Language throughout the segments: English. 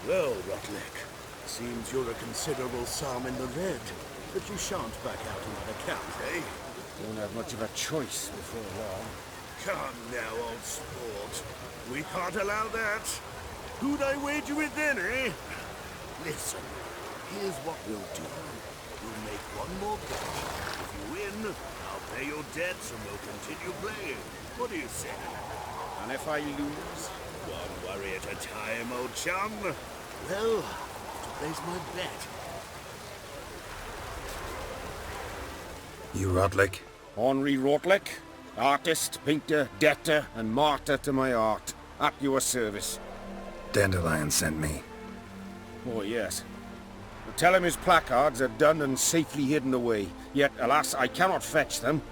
Well, Rutlick, seems you're a considerable sum in the red, but you shan't back out on that account, eh? Won't have much of a choice before long. Come now, old sport. We can't allow that. Who'd I wager with then, eh? Listen, here's what we'll do. We'll make one more bet. If you win, I'll pay your debts and we'll continue playing. What do you say? And if I lose? One worry at a time, old chum. Well, to place my bet. You Rotlick? Henri Rotlick, artist, painter, debtor, and martyr to my art. At your service. Dandelion sent me. Oh, yes. Tell him his placards are done and safely hidden away. Yet, alas, I cannot fetch them,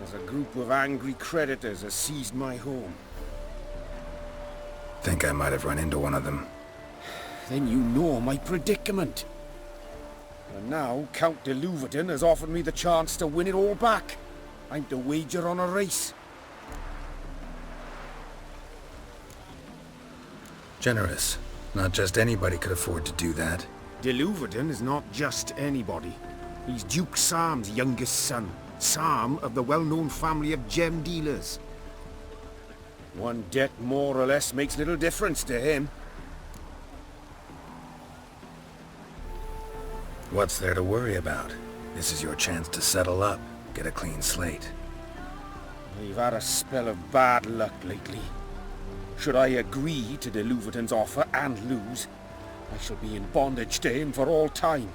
as a group of angry creditors has seized my home. Think I might have run into one of them. Then you know my predicament. And now Count de Louverton has offered me the chance to win it all back. I'm to wager on a race. Generous. Not just anybody could afford to do that. De Louverton is not just anybody. He's Duke Sam's youngest son. Sam of the well-known family of gem dealers. One debt more or less makes little difference to him. What's there to worry about? This is your chance to settle up, get a clean slate. I've had a spell of bad luck lately. Should I agree to de Louverton's offer and lose, I shall be in bondage to him for all time.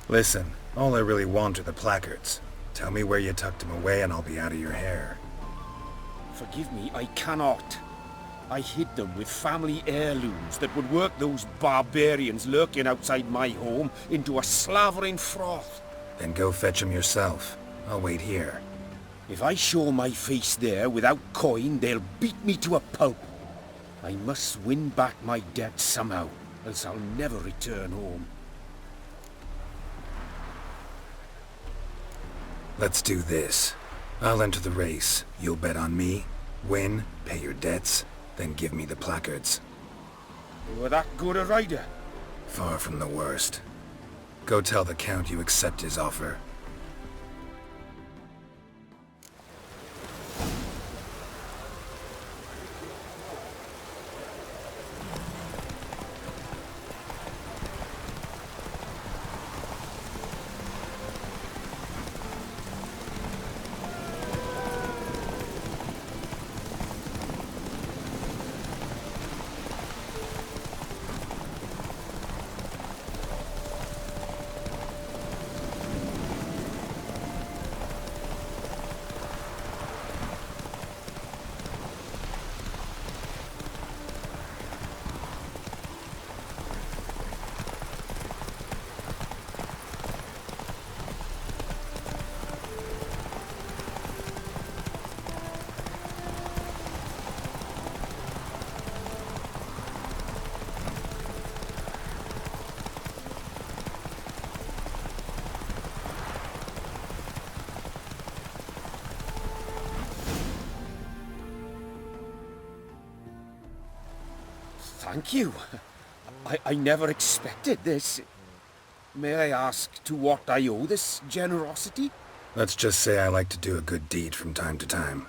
Listen, all I really want are the placards. Tell me where you tucked them away and I'll be out of your hair. Forgive me, I cannot. I hid them with family heirlooms that would work those barbarians lurking outside my home into a slavering froth. Then go fetch them yourself. I'll wait here. If I show my face there without coin, they'll beat me to a pulp. I must win back my debt somehow, else I'll never return home. Let's do this. I'll enter the race. You'll bet on me, win, pay your debts, then give me the placards. You were that good a rider? Far from the worst. Go tell the Count you accept his offer. Thank you. I never expected this. May I ask to what I owe this generosity? Let's just say I like to do a good deed from time to time.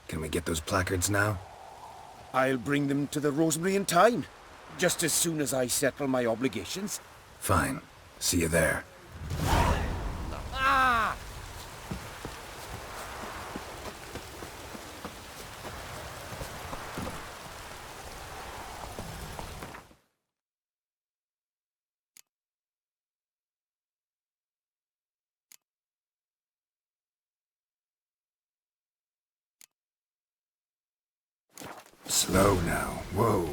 Can we get those placards now? I'll bring them to the Rosemary in time, just as soon as I settle my obligations. Fine. See you there. Ah! Slow now. Whoa.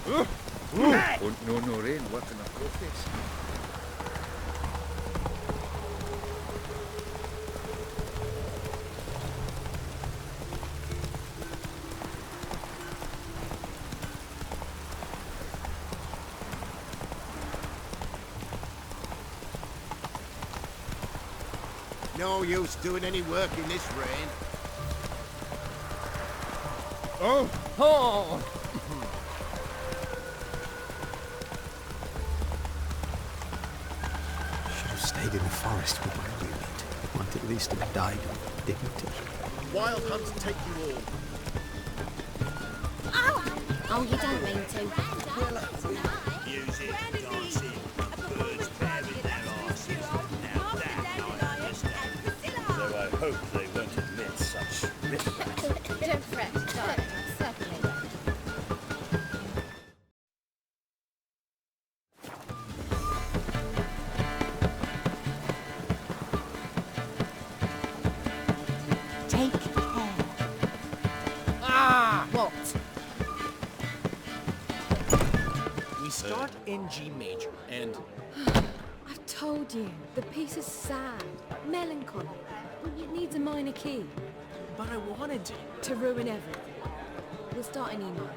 Und nur Norin, what an appropriate. No use doing any work in this rain. Oh! Should have stayed in the forest with my unit. Might at least have died with dignity. Wild hunts take you all. Oh, you don't mean to. Music, dancing, and birds bearing their arses. Now that I understand. Though I hope they won't admit such riffraff. Don't fret, darling. I certainly won't. Take care. What? We start in G major, and I've told you, the piece is sad, melancholy. It needs a minor key but I wanted to ruin everything. We'll start in E minor.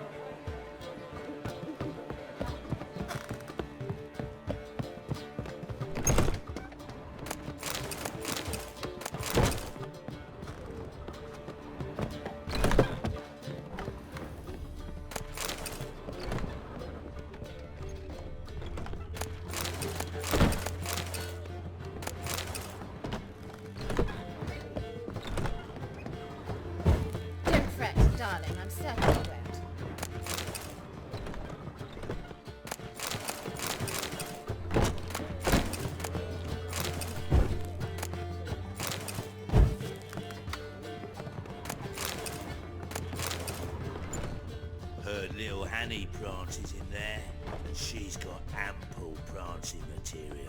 Don't fret, darling. I'm certain you won't. Her little honey branch is in there, and she's got ample branching material.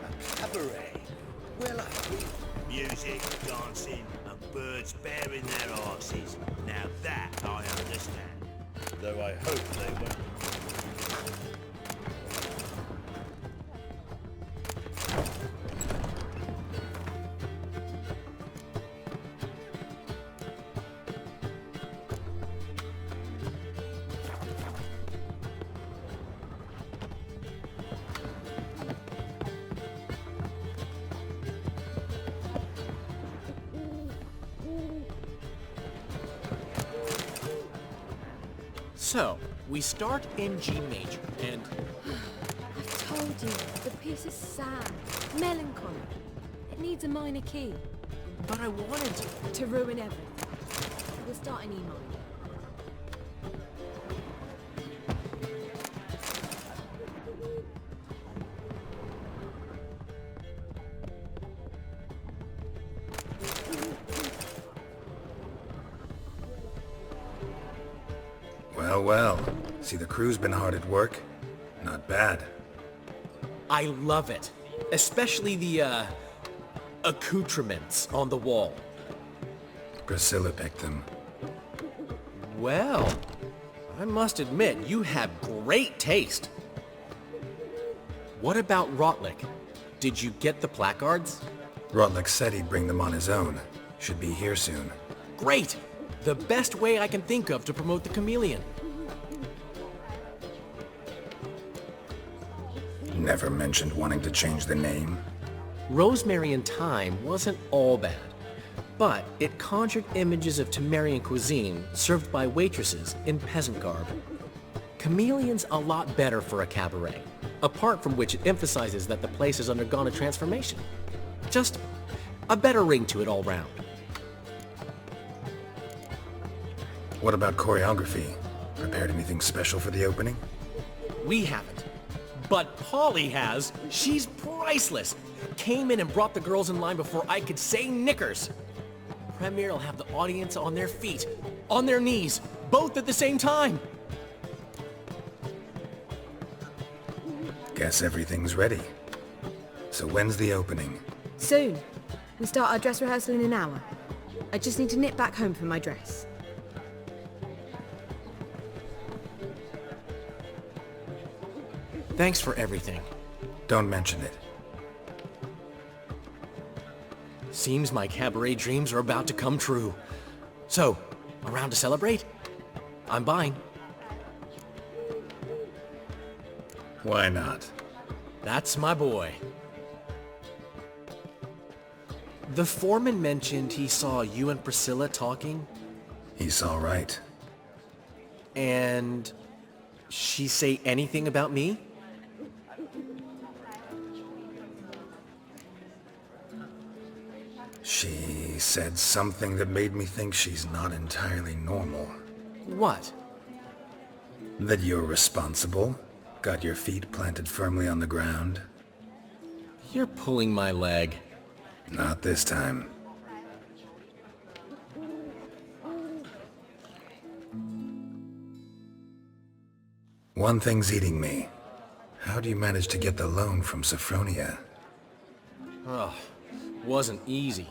A cabaret. Well, music, dancing, and birds bearing their arses. Now that I understand. Though I hope they won't. so we start in G major, and I've told you, the piece is sad, melancholy. It needs a minor key but I wanted to ruin everything. We'll start in E minor. Well. See, the crew's been hard at work. Not bad. I love it, especially the accoutrements on the wall. Priscilla picked them. Well, I must admit, you have great taste. What about Rotlick? Did you get the placards? Rotlick said he'd bring them on his own. Should be here soon. Great! The best way I can think of to promote the chameleon. Never mentioned wanting to change the name. Rosemary and Thyme wasn't all bad, but it conjured images of Temerian cuisine served by waitresses in peasant garb. Chameleon's a lot better for a cabaret, apart from which it emphasizes that the place has undergone a transformation. Just a better ring to it all round. What about choreography? Prepared anything special for the opening? We haven't. But Polly has. She's priceless. Came in and brought the girls in line before I could say knickers. premiere will have the audience on their feet, on their knees, both at the same time. Guess everything's ready. So when's the opening? Soon. We start our dress rehearsal in an hour. I just need to nip back home for my dress. Thanks for everything. Don't mention it. Seems my cabaret dreams are about to come true. So, around to celebrate? I'm buying. Why not? That's my boy. The foreman mentioned he saw you and Priscilla talking, He's all right. and she say anything about me? She said something that made me think she's not entirely normal. What? That you're responsible, got your feet planted firmly on the ground. You're pulling my leg. Not this time. One thing's eating me. How do you manage to get the loan from Sophronia? Ugh, wasn't easy.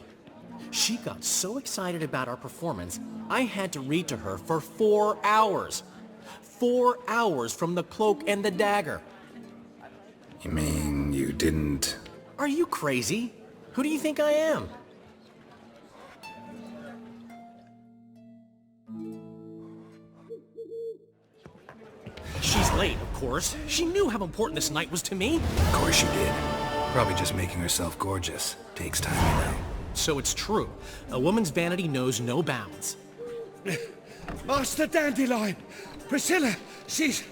She got so excited about our performance, I had to read to her for 4 hours. 4 hours from the Cloak and the Dagger. You mean you didn't... Are you crazy? Who do you think I am? She's late, of course. She knew how important this night was to me. Of course she did. Probably just making herself gorgeous. Takes time, you know. So it's true. A woman's vanity knows no bounds. Master Dandelion! Priscilla, she's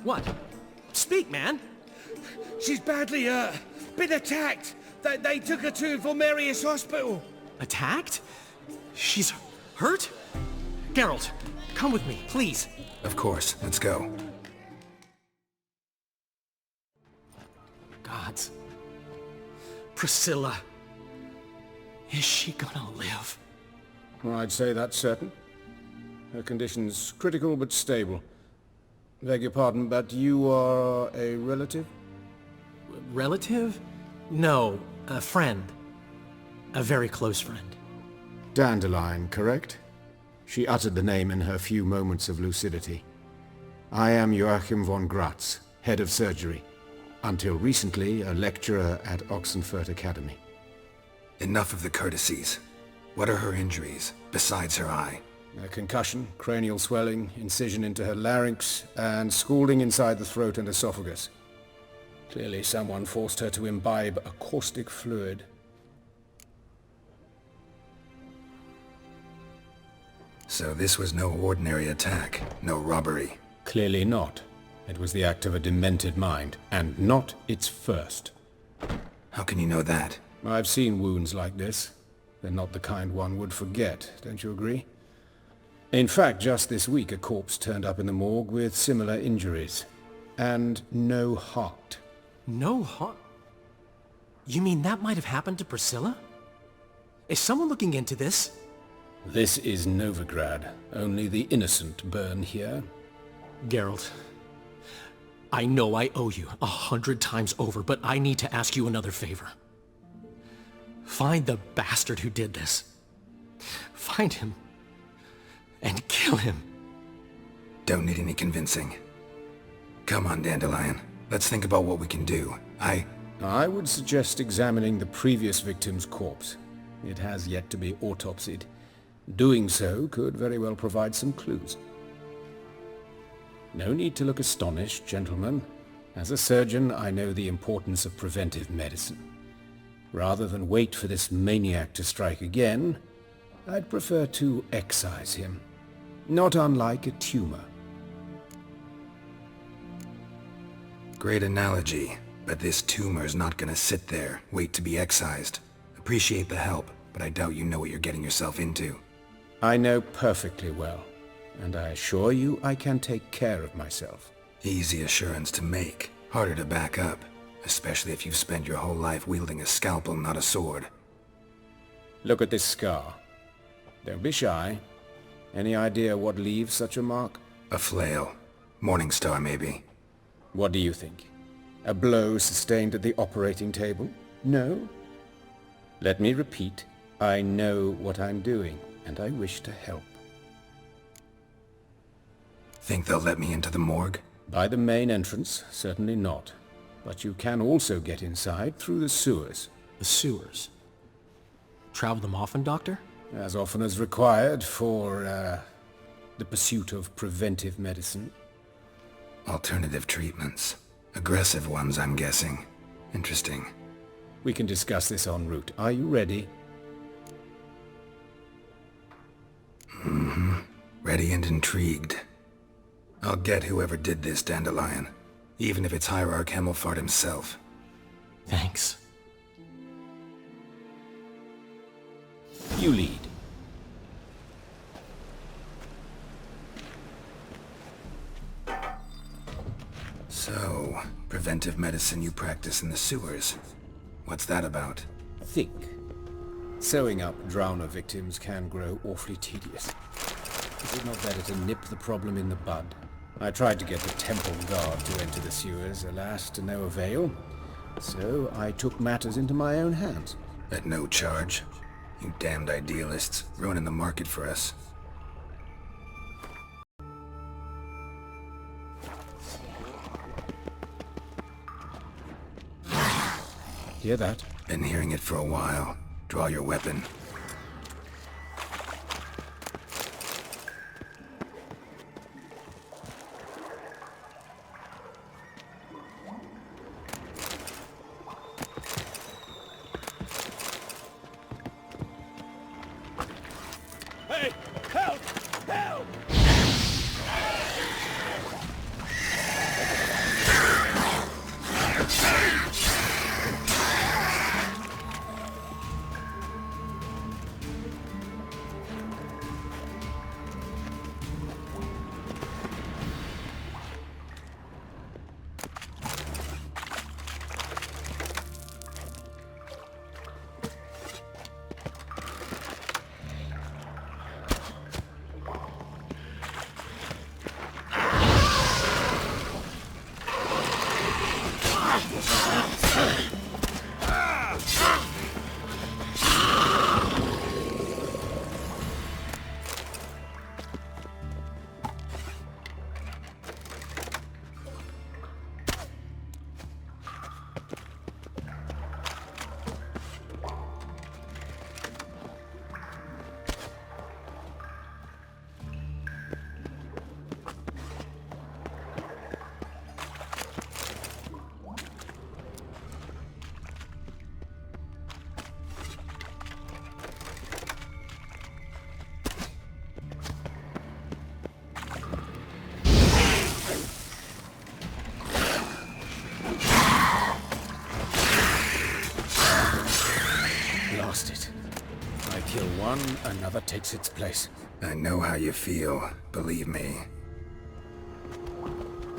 What? Speak, man. badly, been attacked. They took her to Volmerius Hospital. Attacked? She's hurt? Geralt, come with me, please. Of course, let's go. Gods. Priscilla. Is she gonna live? Well, I'd say that's certain. Her condition's critical but stable. Beg your pardon, but you are a relative? Relative? No, a friend. A very close friend. Dandelion, correct? She uttered the name in her few moments of lucidity. I am Joachim von Gratz, head of surgery. Until recently, a lecturer at Oxenfurt Academy. Enough of the courtesies. What are her injuries, besides her eye? A concussion, cranial swelling, incision into her larynx, and scalding inside the throat and esophagus. Clearly someone forced her to imbibe a caustic fluid. So this was no ordinary attack, no robbery. Clearly not. It was the act of a demented mind, and not its first. How can you know that? I've seen wounds like this. They're not the kind one would forget, don't you agree? In fact, just this week a corpse turned up in the morgue with similar injuries. And no heart. No heart? You mean that might have happened to Priscilla? Is someone looking into this? This is Novigrad. Only the innocent burn here. Geralt, I know I owe you 100 times over, but I need to ask you another favor. Find the bastard who did this. Find him and kill him. Don't need any convincing. Come on, Dandelion. Let's think about what we can do. I would suggest examining the previous victim's corpse. It has yet to be autopsied. Doing so could very well provide some clues. No need to look astonished, gentlemen. As a surgeon, I know the importance of preventive medicine. Rather than wait for this maniac to strike again, I'd prefer to excise him. Not unlike a tumor. Great analogy, but this tumor's not gonna sit there, wait to be excised. Appreciate the help, but I doubt you know what you're getting yourself into. I know perfectly well, and I assure you I can take care of myself. Easy assurance to make, harder to back up, especially if you've spent your whole life wielding a scalpel, not a sword. Look at this scar. Don't be shy. Any idea what leaves such a mark? A flail. Morning star, maybe. What do you think? A blow sustained at the operating table? No? Let me repeat. I know what I'm doing, and I wish to help. Think they'll let me into the morgue? By the main entrance, certainly not. But you can also get inside through the sewers. The sewers. Travel them often, Doctor? As often as required for, the pursuit of preventive medicine. Alternative treatments. Aggressive ones, I'm guessing. Interesting. We can discuss this en route. Are you ready? Mm-hmm. Ready and intrigued. I'll get whoever did this, Dandelion. Even if it's Hierarch Hemmelfart himself. Thanks. You lead. So, preventive medicine you practice in the sewers. What's that about? Think. Sewing up drowner victims can grow awfully tedious. Is it not better to nip the problem in the bud? I tried to get the temple guard to enter the sewers, alas, to no avail. So I took matters into my own hands. At no charge. You damned idealists, ruining the market for us. Hear that? Been hearing it for a while. Draw your weapon. Hey! Help! Help! Lost it. I kill one, another takes its place. I know how you feel, believe me.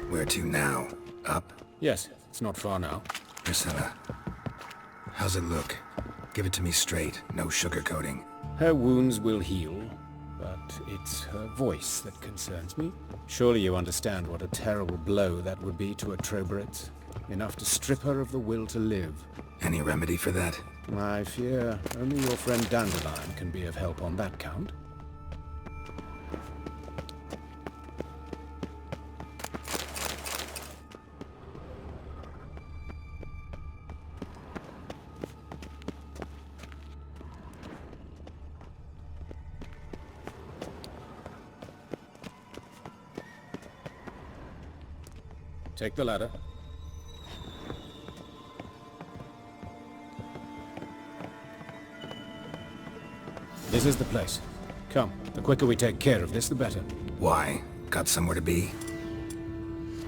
Where to now? Up? Yes, it's not far now. Priscilla. How's it look? Give it to me straight, no sugarcoating. Her wounds will heal, but it's her voice that concerns me. Surely you understand what a terrible blow that would be to a Troberet. Enough to strip her of the will to live. Any remedy for that? I fear only your friend Dandelion can be of help on that count. Take the ladder. This is the place. Come, the quicker we take care of this, the better. Why? Got somewhere to be?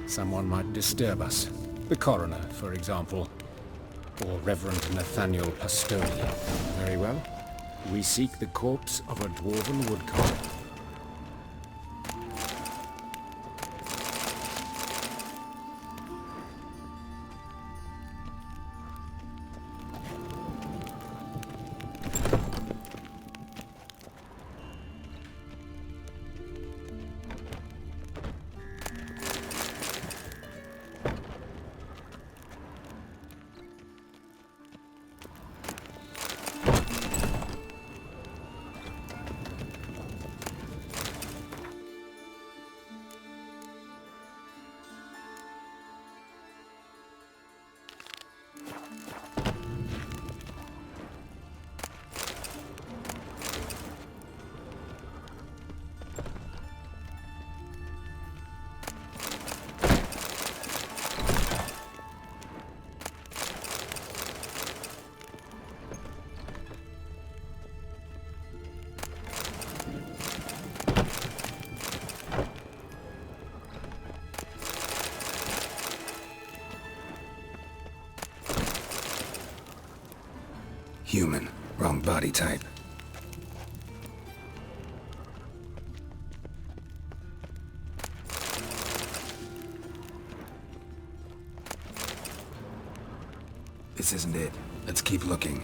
Someone might disturb us. The coroner, for example. Or Reverend Nathaniel Pastoni. Very well. We seek the corpse of a dwarven woodcarver. Human. Wrong body type. This isn't it. Let's keep looking.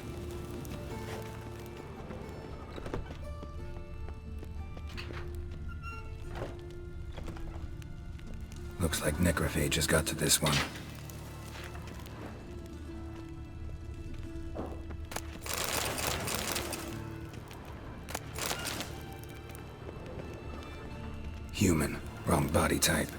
Looks like necrophage has got to this one. Human. Wrong body type.